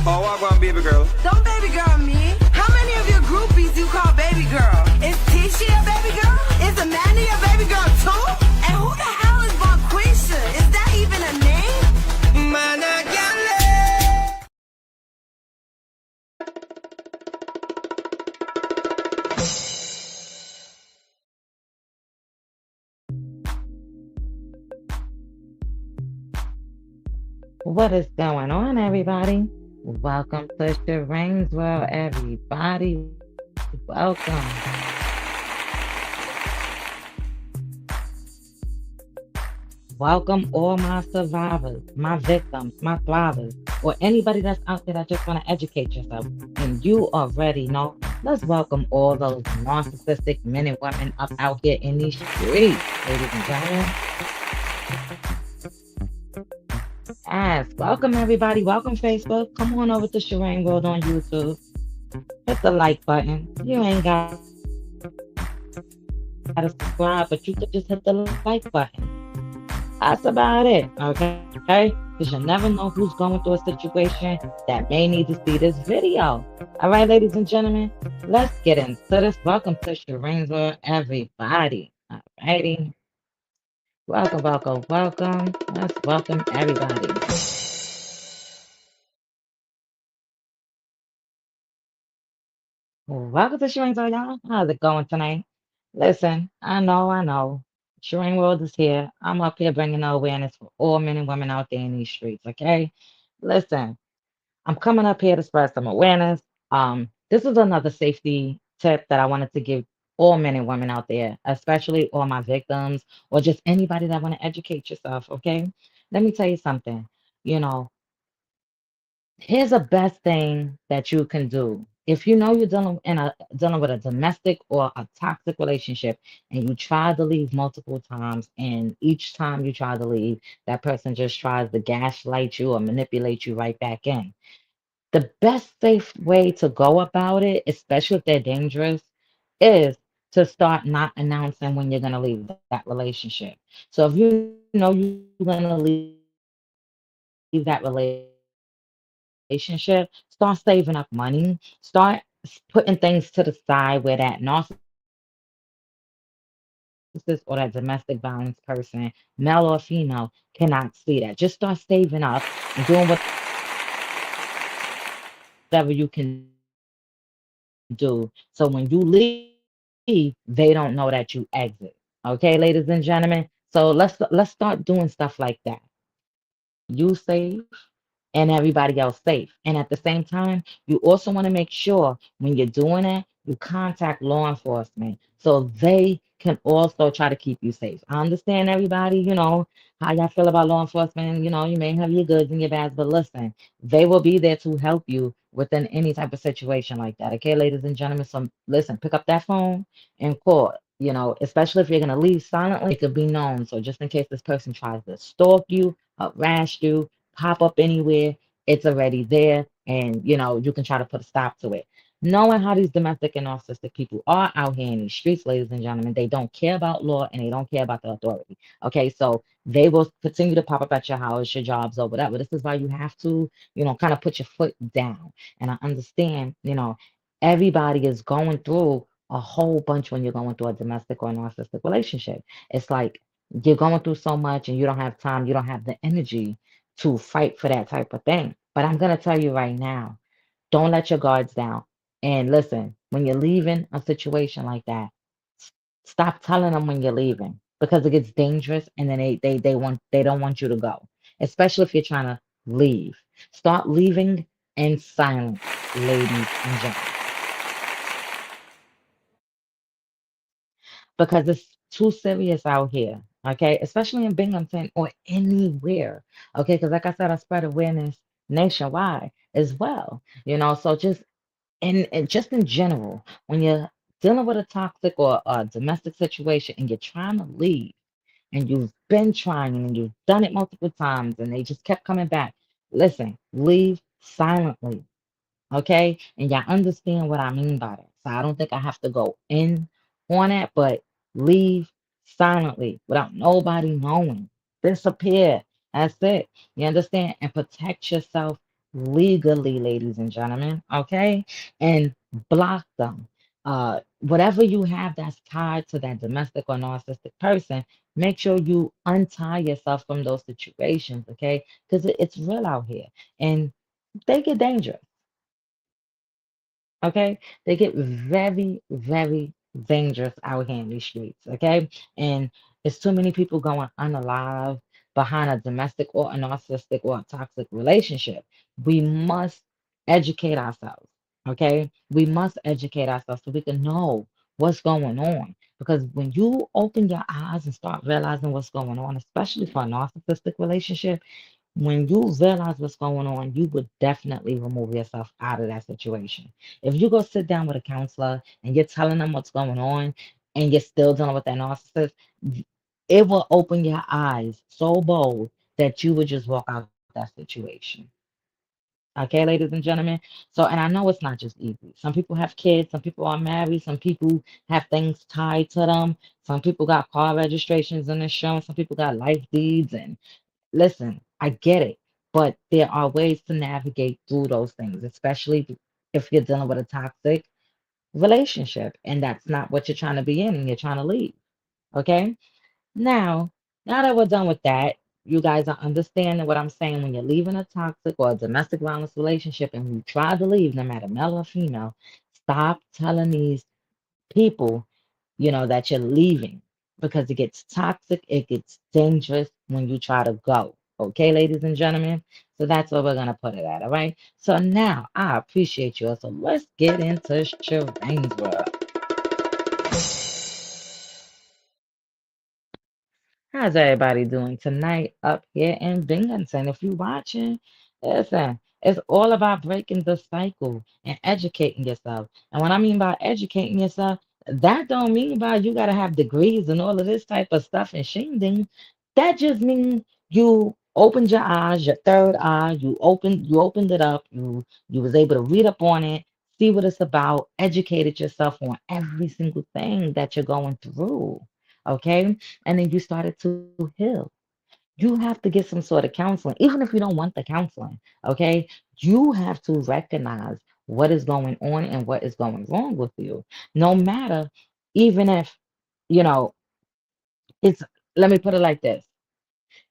Oh, I want baby girl. Don't baby girl me. How many of your groupies you call baby girl? Is Tisha a baby girl? Is Amanda a baby girl too? And who the hell is Bonquisha? Is that even a name? Man, I can't What is going on, everybody? Welcome to Sharane's World, everybody. Welcome. Welcome all my survivors, my victims, my thrivers, or anybody that's out there that just want to educate yourself. And you already know, let's welcome all those narcissistic men and women up out here in these streets, ladies and gentlemen. Yes, welcome everybody. Welcome Facebook. Come on over to Sharane World on YouTube. Hit the like button. You ain't got to subscribe, but you could just hit the like button. That's about it, okay? Because you never know who's going through a situation that may need to see this video. All right, ladies and gentlemen, let's get into this. Welcome to Sharane's World, everybody. All righty. Welcome, welcome, welcome. Let's welcome everybody. Welcome to Sharane's World, y'all. How's it going tonight? Listen, I know. Sharane World is here. I'm up here bringing the awareness for all men and women out there in these streets, okay? Listen, I'm coming up here to spread some awareness. This is another safety tip that I wanted to give all men and women out there, especially all my victims or just anybody that want to educate yourself, okay? Let me tell you something. You know, here's the best thing that you can do. If you know you're dealing with a domestic or a toxic relationship and you try to leave multiple times, and each time you try to leave, that person just tries to gaslight you or manipulate you right back in. The best safe way to go about it, especially if they're dangerous, is to start not announcing when you're gonna leave that relationship. So if you know you're gonna leave that relationship, start saving up money, start putting things to the side where that narcissist or that domestic violence person, male or female, cannot see that. Just start saving up and doing whatever you can do. So when you leave, they don't know that you exit. Okay, ladies and gentlemen. So let's start doing stuff like that. You save and everybody else safe. Okay, ladies and gentlemen. So let's start doing stuff like that. You safe and everybody else safe. And at the same time, you also want to make sure when you're doing it, you contact law enforcement so they can also try to keep you safe. I understand everybody, how y'all feel about law enforcement. You may have your goods and your bads, but listen, they will be there to help you within any type of situation like that. Okay, ladies and gentlemen. So listen, pick up that phone and call. Especially if you're gonna leave silently, it could be known. So just in case this person tries to stalk you, harass you, pop up anywhere, it's already there, and you can try to put a stop to it. Knowing how these domestic and narcissistic people are out here in these streets, ladies and gentlemen, they don't care about law and they don't care about the authority. Okay, so they will continue to pop up at your house, your jobs, or whatever. This is why you have to, kind of put your foot down. And I understand, everybody is going through a whole bunch when you're going through a domestic or narcissistic relationship. It's like you're going through so much and you don't have time, you don't have the energy to fight for that type of thing. But I'm going to tell you right now, don't let your guards down. And listen, when you're leaving a situation like that, stop telling them when you're leaving because it gets dangerous and then they don't want you to go, especially if you're trying to leave. Start leaving in silence, ladies and gentlemen, because it's too serious out here. Okay, especially in Binghamton or anywhere. Okay, because like I said, I spread awareness nationwide as well. So and just in general, when you're dealing with a toxic or a domestic situation and you're trying to leave and you've been trying and you've done it multiple times and they just kept coming back, listen, leave silently. Okay, and y'all understand what I mean by that. So I don't think I have to go in on it, but leave silently without nobody knowing. Disappear. That's it. You understand? And protect yourself legally, ladies and gentlemen, okay? And block them. Whatever you have that's tied to that domestic or narcissistic person, make sure you untie yourself from those situations, okay? Because it's real out here and they get dangerous, okay? They get very, very dangerous out here in these streets, okay? And it's too many people going unalive behind a domestic or a narcissistic or a toxic relationship. We must educate ourselves, okay? We must educate ourselves so we can know what's going on. Because when you open your eyes and start realizing what's going on, especially for a narcissistic relationship, when you realize what's going on, you would definitely remove yourself out of that situation. If you go sit down with a counselor and you're telling them what's going on and you're still dealing with that narcissist, it will open your eyes so bold that you would just walk out that situation. Okay, ladies and gentlemen. So, and I know it's not just easy. Some people have kids, some people are married, some people have things tied to them, some people got car registrations and insurance, some people got life deeds and listen, I get it, but there are ways to navigate through those things, especially if you're dealing with a toxic relationship and that's not what you're trying to be in and you're trying to leave. Okay? Now that we're done with that, you guys are understanding what I'm saying. When you're leaving a toxic or a domestic violence relationship and you try to leave, no matter male or female, stop telling these people, that you're leaving because it gets toxic, it gets dangerous when you try to go. Okay, ladies and gentlemen? So that's where we're going to put it at, all right? So now I appreciate you. So let's get into Sharane's world. How's everybody doing tonight up here in Binghamton? If you're watching, listen, it's all about breaking the cycle and educating yourself. And what I mean by educating yourself, that don't mean by you gotta have degrees and all of this type of stuff and shingding. That just means you opened your eyes, your third eye, you opened it up, you was able to read up on it, see what it's about, educated yourself on every single thing that you're going through. Okay? And then you started to heal. You have to get some sort of counseling, even if you don't want the counseling. Okay, you have to recognize what is going on and what is going wrong with you. No matter, even if, you know, it's, let me put it like this.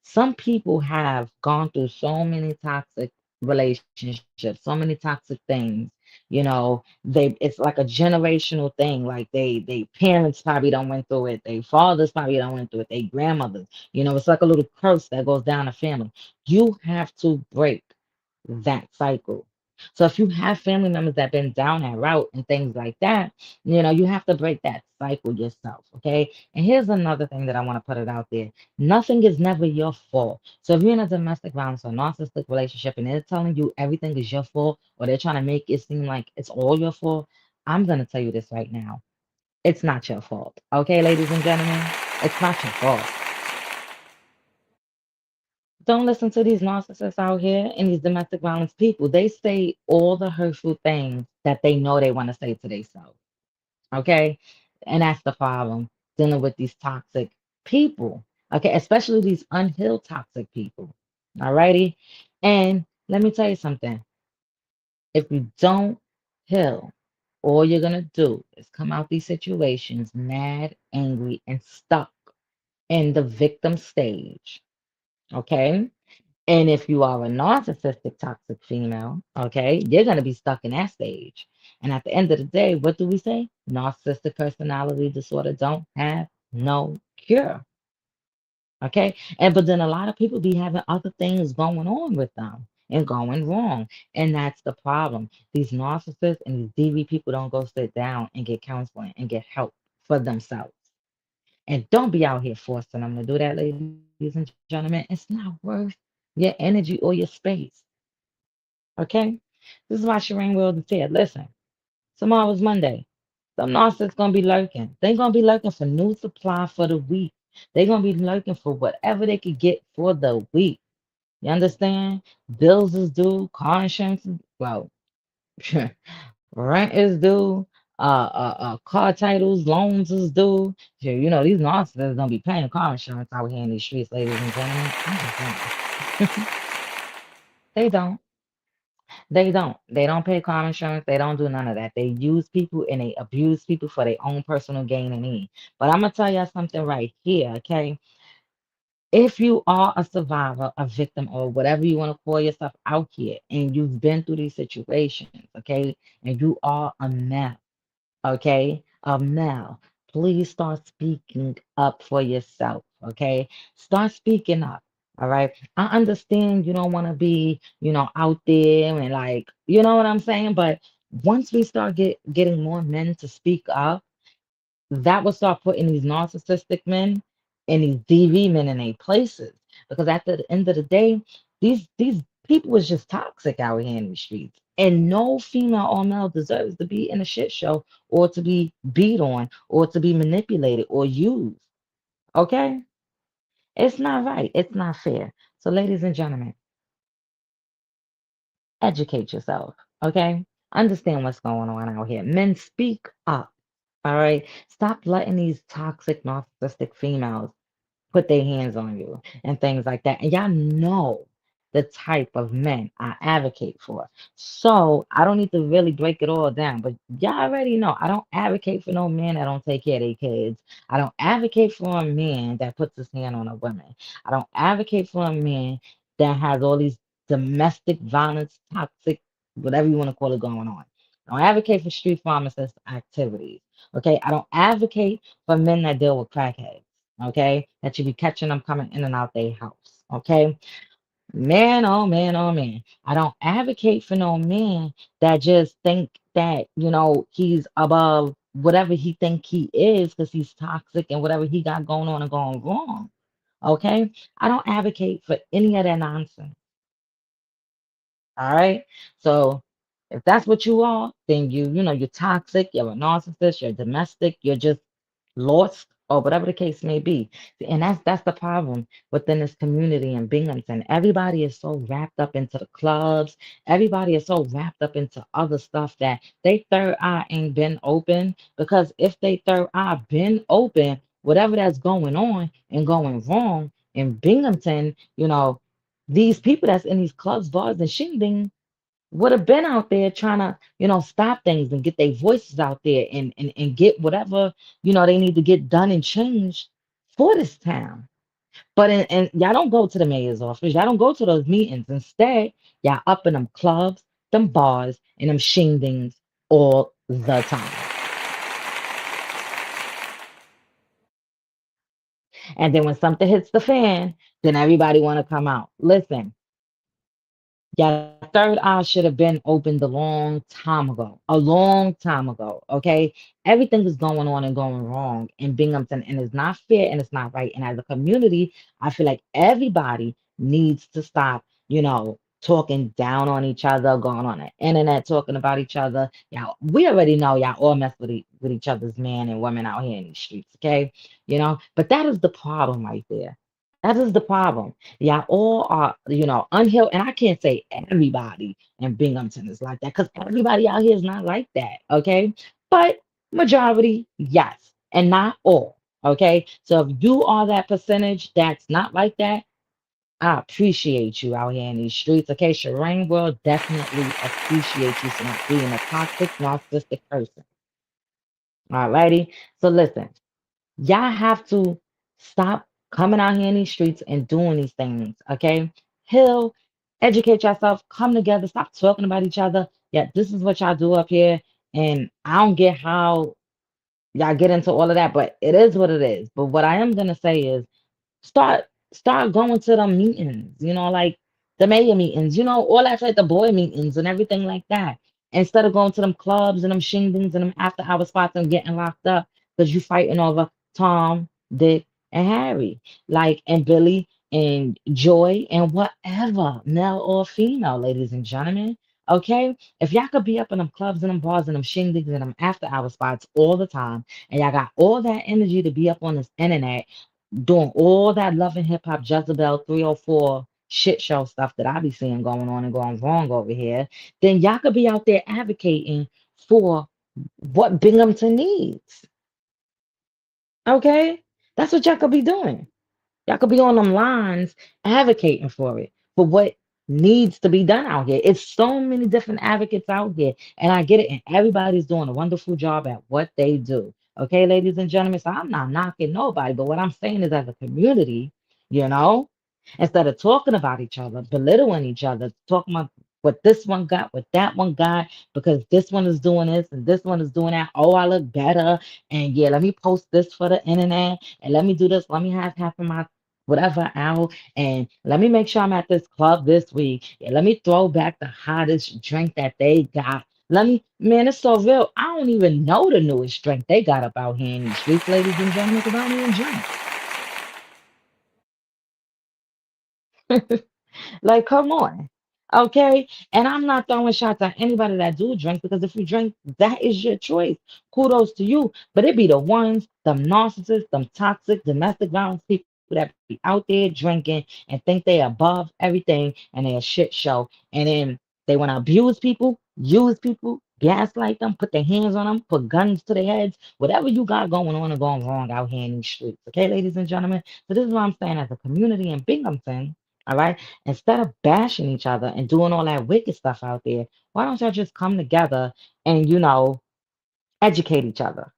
Some people have gone through so many toxic relationships, so many toxic things. It's like a generational thing. Like they parents probably don't went through it. They fathers probably don't went through it. They grandmothers. It's like a little curse that goes down the family. You have to break that cycle. So if you have family members that been down that route and things like that, you have to break that cycle yourself. Okay. And here's another thing that I want to put it out there. Nothing is never your fault. So if you're in a domestic violence or narcissistic relationship and they're telling you everything is your fault or they're trying to make it seem like it's all your fault, I'm going to tell you this right now. It's not your fault. Okay, ladies and gentlemen? It's not your fault. Don't listen to these narcissists out here and these domestic violence people. They say all the hurtful things that they know they want to say to themselves. Okay? And that's the problem dealing with these toxic people. Okay, especially these unhealed toxic people. Alrighty? And let me tell you something. If you don't heal, all you're gonna do is come out these situations mad, angry, and stuck in the victim stage. Okay? And if you are a narcissistic toxic female, okay, you're going to be stuck in that stage. And at the end of the day, what do we say? Narcissistic personality disorder don't have no cure. Okay. And but then a lot of people be having other things going on with them and going wrong. And that's the problem. These narcissists and these DV people don't go sit down and get counseling and get help for themselves. And don't be out here forcing them to do that, ladies and gentlemen. It's not worth your energy or your space. Okay? This is why Sharane World said, listen, tomorrow's Monday. Some narcissists gonna be lurking. They're gonna be lurking for new supply for the week. They're gonna be lurking for whatever they could get for the week. You understand? Bills is due, car insurance is well, rent is due, car titles, loans is due. So, these narcissists don't be paying car insurance out here in these streets, ladies and gentlemen. I'm just saying. They don't. They don't. They don't pay car insurance. They don't do none of that. They use people and they abuse people for their own personal gain and need. But I'm gonna tell you something right here, okay? If you are a survivor, a victim, or whatever you want to call yourself out here, and you've been through these situations, okay, and you are a male, okay, a male, please start speaking up for yourself, okay? Start speaking up. All right. I understand you don't want to be, out there and like, you know what I'm saying? But once we start getting more men to speak up, that would start putting these narcissistic men and these DV men in their places. Because at the end of the day, these people was just toxic out here in the streets. And no female or male deserves to be in a shit show or to be beat on or to be manipulated or used. Okay? It's not right. It's not fair. So, ladies and gentlemen, educate yourself. Okay? Understand what's going on out here. Men, speak up. All right? Stop letting these toxic, narcissistic females put their hands on you and things like that. And y'all know the type of men I advocate for. So I don't need to really break it all down, but y'all already know I don't advocate for no man that don't take care of their kids. I don't advocate for a man that puts his hand on a woman. I don't advocate for a man that has all these domestic violence, toxic, whatever you want to call it going on. I don't advocate for street pharmacist activities. Okay. I don't advocate for men that deal with crackheads, okay? That you be catching them coming in and out their house, okay? Man, oh man, oh man. I don't advocate for no man that just think that, he's above whatever he think he is because he's toxic and whatever he got going on and going wrong, okay? I don't advocate for any of that nonsense. All right. So if that's what you are, then you're toxic, you're a narcissist, you're domestic, you're just lost, or whatever the case may be. And that's the problem within this community in Binghamton. Everybody is so wrapped up into the clubs, everybody is so wrapped up into other stuff that they third eye ain't been open. Because if they third eye been open, whatever that's going on and going wrong in Binghamton, these people that's in these clubs, bars, and shindig would have been out there trying to, stop things and get their voices out there and get whatever, they need to get done and changed for this town. But and y'all don't go to the mayor's office. Y'all don't go to those meetings. Instead, y'all up in them clubs, them bars, and them shingdings all the time. And then when something hits the fan, then everybody want to come out. Listen, your third eye should have been opened a long time ago. A long time ago. Okay. Everything is going on and going wrong in Binghamton, and it's not fair and it's not right. And as a community, I feel like everybody needs to stop, talking down on each other, going on the internet, talking about each other. Y'all, we already know y'all all mess with each other's men and women out here in these streets, okay? But that is the problem right there. That is the problem. Y'all all are, unhealed. And I can't say everybody in Binghamton is like that because everybody out here is not like that. Okay. But majority, yes. And not all. Okay. So if you are that percentage that's not like that, I appreciate you out here in these streets. Okay. Sharane will definitely appreciate you for not being a toxic, narcissistic person. All righty. So listen. Y'all have to stop coming out here in these streets and doing these things, okay? Heal, educate yourself, come together, stop talking about each other. Yeah, this is what y'all do up here. And I don't get how y'all get into all of that, but it is what it is. But what I am gonna say is start going to the meetings, like the mayor meetings, all that like the boy meetings and everything like that. Instead of going to them clubs and them shingdings and them after hour spots and getting locked up because you fighting over Tom, Dick, and Harry, like and Billy and Joy and whatever, male or female, ladies and gentlemen. Okay, if y'all could be up in them clubs and them bars and them shingdings and them after hour spots all the time, and y'all got all that energy to be up on this internet doing all that love and hip hop Jezebel 304 shit show stuff that I be seeing going on and going wrong over here, then y'all could be out there advocating for what Binghamton needs. Okay? That's what y'all could be doing. Y'all could be on them lines advocating for it, for what needs to be done out here. It's so many different advocates out here, and I get it, and everybody's doing a wonderful job at what they do. Okay, ladies and gentlemen. So I'm not knocking nobody, but what I'm saying is, as a community, you know, instead of talking about each other, belittling each other, talking about what this one got, what that one got, because this one is doing this and this one is doing that. Oh, I look better. And yeah, let me post this for the internet and let me do this. Let me have half of my whatever out. And let me make sure I'm at this club this week. Yeah, let me throw back the hottest drink that they got. Let me, man, it's so real. I don't even know the newest drink they got up out here in these streets, ladies and gentlemen, because I don't even drink. Like, come on. Okay. And I'm not throwing shots at anybody that do drink because if you drink, that is your choice. Kudos to you. But it be the ones, them narcissists, them toxic domestic violence people that be out there drinking and think they above everything and they a shit show. And then they want to abuse people, use people, gaslight them, put their hands on them, put guns to their heads, whatever you got going on and going wrong out here in these streets. Okay, ladies and gentlemen. So this is what I'm saying as a community in Binghamton. All right. Instead of bashing each other and doing all that wicked stuff out there, why don't y'all just come together and, educate each other?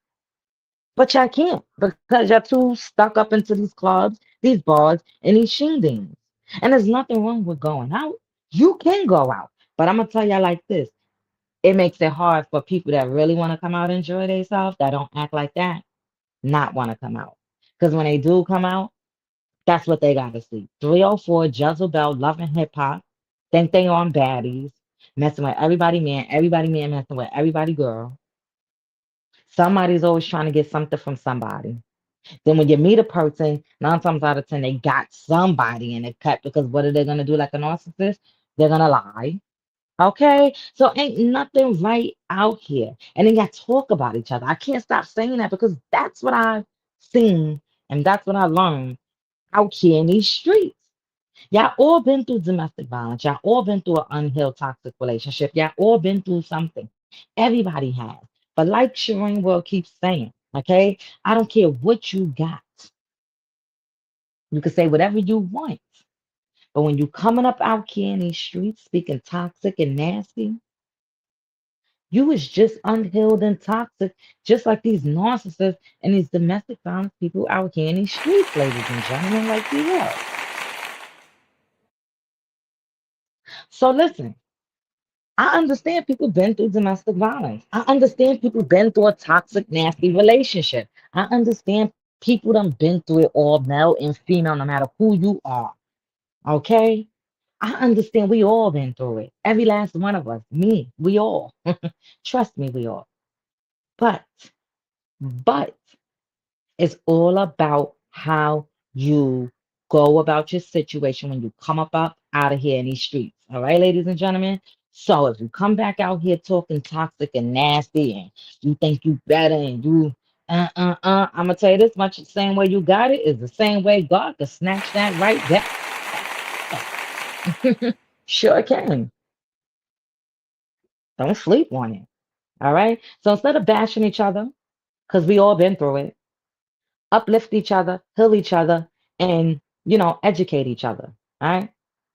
But y'all can't because y'all too stuck up into these clubs, these bars, and these shindigs. And there's nothing wrong with going out. You can go out. But I'm going to tell y'all like this, it makes it hard for people that really want to come out and enjoy themselves, that don't act like that, not want to come out. Because when they do come out, that's what they got to see. 304 Jezebel loving hip hop. Think they on baddies, messing with everybody man messing with everybody girl. Somebody's always trying to get something from somebody. Then when you meet a person, 9 times out of 10, they got somebody in the cut because what are they gonna do like a narcissist? They're gonna lie. Okay, so ain't nothing right out here. And then you talk about each other. I can't stop saying that because that's what I've seen and that's what I learned out here in these streets. Y'all all been through domestic violence. Y'all all been through an unhealed toxic relationship. Y'all all been through something. Everybody has. But like Sharane World keeps saying, okay, I don't care what you got. You can say whatever you want. But when you coming up out here in these streets speaking toxic and nasty, you is just unhealed and toxic, just like these narcissists and these domestic violence people out here in these streets, ladies and gentlemen, like we are. So listen, I understand people been through domestic violence. I understand people been through a toxic, nasty relationship. I understand people done been through it all, male and female, no matter who you are. Okay? I understand we all been through it. Every last one of us. Me, we all. Trust me, we all. But, but it's all about how you go about your situation when you come up out of here in these streets. All right, ladies and gentlemen. So if you come back out here talking toxic and nasty and you think you better and you I'm gonna tell you this much, the same way you got it is the same way God can snatch that right back. Sure can. Don't sleep on it. All right. So instead of bashing each other, because we all been through it, uplift each other, heal each other, and educate each other. All right.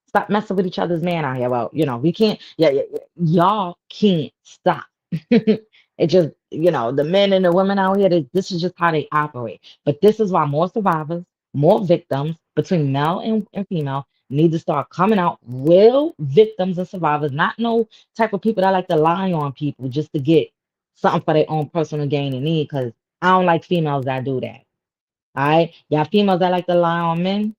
Stop messing with each other's man out here. Well, we can't. Yeah, y'all can't stop. It just, the men and the women out here. This is just how they operate. But this is why more survivors, more victims between male and female need to start coming out. Real victims and survivors, not no type of people that like to lie on people just to get something for their own personal gain and need. Because I don't like females that do that. All right. Y'all females that like to lie on men,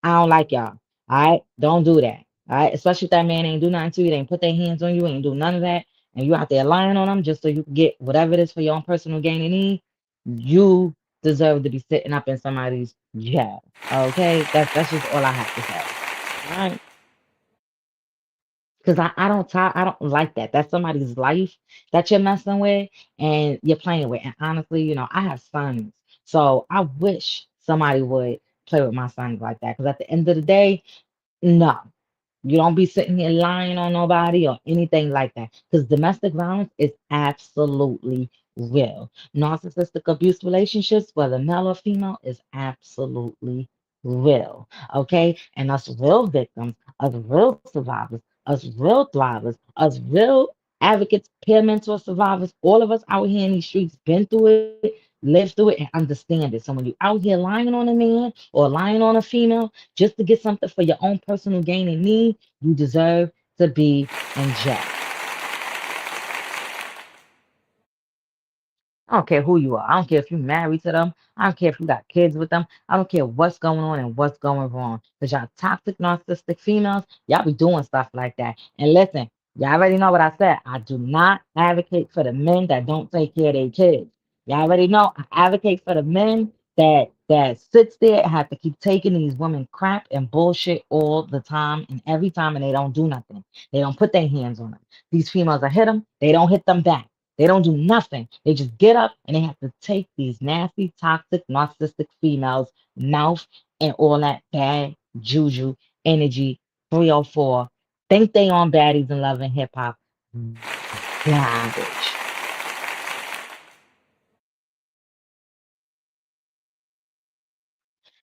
I don't like y'all. All right. Don't do that. All right. Especially if that man ain't do nothing to you, they ain't put their hands on you, ain't do none of that. And you out there lying on them just so you can get whatever it is for your own personal gain and need. You deserve to be sitting up in somebody's jail. Okay. That's just all I have to say. All right. Because I don't like that. That's somebody's life that you're messing with and you're playing with. And honestly, I have sons. So I wish somebody would play with my sons like that. Because at the end of the day, no. You don't be sitting here lying on nobody or anything like that. Because domestic violence is absolutely real. Narcissistic abuse relationships, whether male or female, is absolutely real, okay? And us real victims, us real survivors, us real thrivers, us real advocates, peer mentor survivors, all of us out here in these streets been through it, lived through it, and understand it. So when you out here lying on a man or lying on a female just to get something for your own personal gain and need, you deserve to be in jail. I don't care who you are. I don't care if you're married to them. I don't care if you got kids with them. I don't care what's going on and what's going wrong. Because y'all toxic, narcissistic females, y'all be doing stuff like that. And listen, y'all already know what I said. I do not advocate for the men that don't take care of their kids. Y'all already know I advocate for the men that sits there and have to keep taking these women crap and bullshit all the time and every time, and they don't do nothing. They don't put their hands on them. These females that hit them, they don't hit them back. They don't do nothing. They just get up and they have to take these nasty, toxic, narcissistic females' mouth and all that bad juju energy 304. Think they on baddies and love and hip hop. Garbage.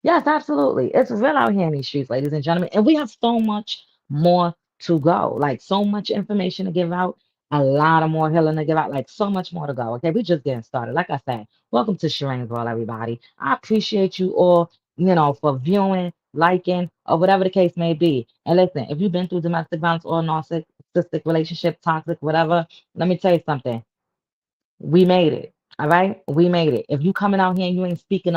Yes, absolutely. It's real out here in these streets, ladies and gentlemen. And we have so much more to go. Like so much information to give out, a lot of more healing to give out, like so much more to go. Okay, we just getting started. Like I said, welcome to Sharane's World, everybody. I appreciate you all, for viewing, liking, or whatever the case may be. And listen, if you've been through domestic violence or narcissistic relationship, toxic, whatever, let me tell you something. We made it. All right, we made it. If you coming out here and you ain't speaking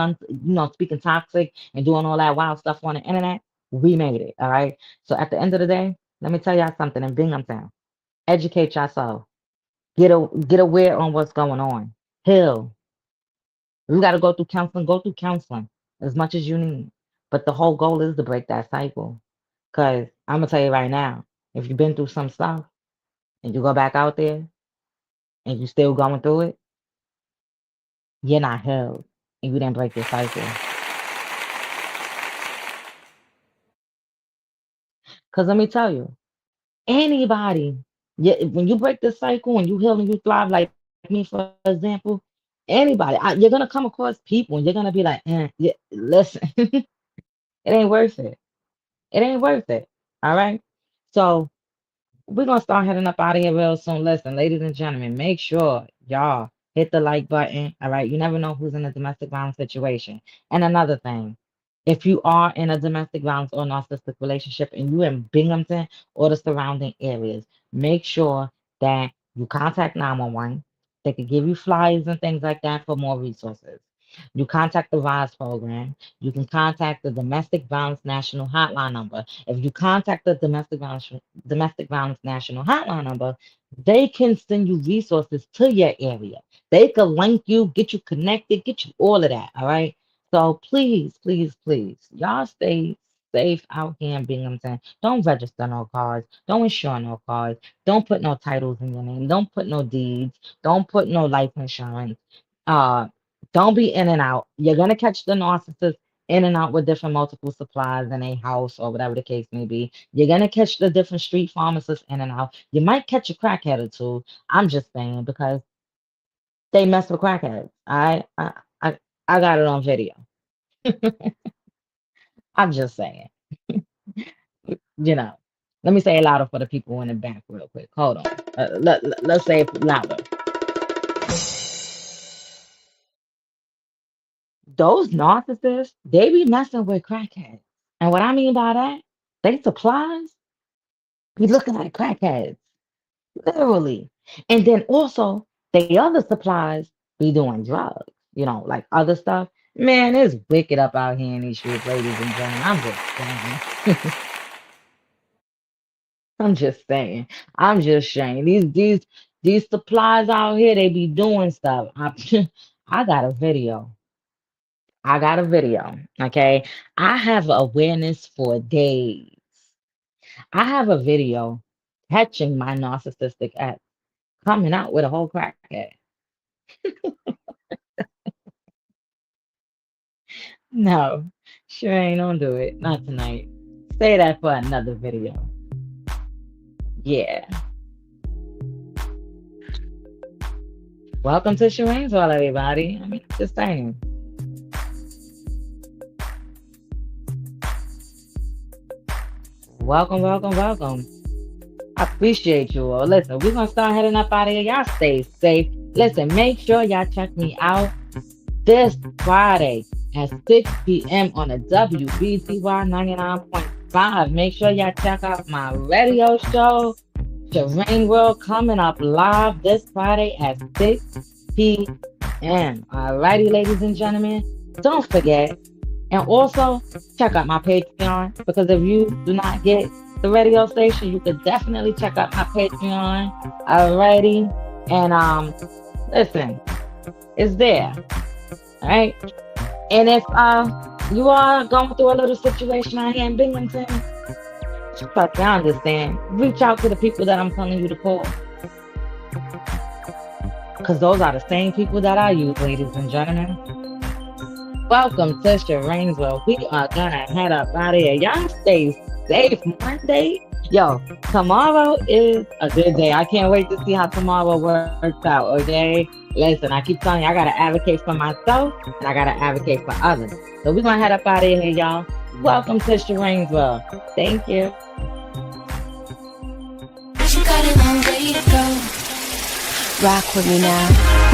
toxic and doing all that wild stuff on the internet, we made it. All right. So at the end of the day, let me tell y'all something. In Binghamton, educate yourself. Get aware on what's going on. Heal. You got to go through counseling. Go through counseling as much as you need. But the whole goal is to break that cycle. Cause I'm gonna tell you right now, if you've been through some stuff and you go back out there and you still going through it, you're not healed and you didn't break your cycle. Because let me tell you, anybody, when you break this cycle and you heal and you thrive, like me, for example, anybody, you're going to come across people and you're going to be like, yeah, listen, it ain't worth it. It ain't worth it. All right. So we're gonna start heading up out of here real soon. Listen, ladies and gentlemen, make sure y'all hit the like button. All right, you never know who's in a domestic violence situation. And another thing, if you are in a domestic violence or narcissistic relationship and you in Binghamton or the surrounding areas, make sure that you contact 911. They could give you flyers and things like that for more resources. You contact the RISE program. You can contact the Domestic Violence National Hotline number. If you contact the Domestic Violence National Hotline number, they can send you resources to your area. They can link you, get you connected, get you all of that. All right. So please, please, please, y'all stay safe out here in Binghamton. Don't register no cars. Don't insure no cars. Don't put no titles in your name. Don't put no deeds. Don't put no life insurance. Uh, don't be in and out. You're gonna catch the narcissist in and out with different multiple supplies in a house or whatever the case may be. You're gonna catch the different street pharmacists in and out. You might catch a crackhead or two. I'm just saying because they mess with crackheads. I I got it on video. I'm just saying. You know. Let me say it louder for the people in the back real quick. Hold on. Let's say it louder. Those narcissists, they be messing with crackheads. And what I mean by that, they supplies be looking like crackheads, literally. And then also, the other supplies be doing drugs, like other stuff. Man, it's wicked up out here in these streets, ladies and gentlemen. I'm just saying. I'm just saying. I'm just saying. These supplies out here, they be doing stuff. I got a video. I got a video. Okay. I have awareness for days. I have a video catching my narcissistic ex coming out with a whole crackhead. No, sure ain't don't do it. Not tonight. Say that for another video. Yeah. Welcome to Sharane's World, everybody. I mean, just saying. Welcome, welcome, welcome. I appreciate you all. Listen, we're gonna start heading up out of here. Y'all stay safe. Listen, make sure y'all check me out this Friday at 6 p.m. on the WBTY 99.5. Make sure y'all check out my radio show, Sharane World, coming up live this Friday at 6 p.m. Alrighty, ladies and gentlemen, don't forget, and also check out my Patreon, because if you do not get the radio station, you could definitely check out my Patreon. Alrighty, and listen, it's there. All right. And if you are going through a little situation out here in Binghamton, trust me, I understand. Reach out to the people that I'm telling you to call. Because those are the same people that I use, ladies and gentlemen. Welcome to Sharane's World. We are gonna head up out of here. Y'all stay safe. Monday. Yo, tomorrow is a good day. I can't wait to see how tomorrow works out, okay? Listen, I keep telling you, I gotta advocate for myself and I gotta advocate for others. So we're gonna head up out of here, y'all. Welcome to Sharane's World. Thank you. You got a long way to go. Rock with me now.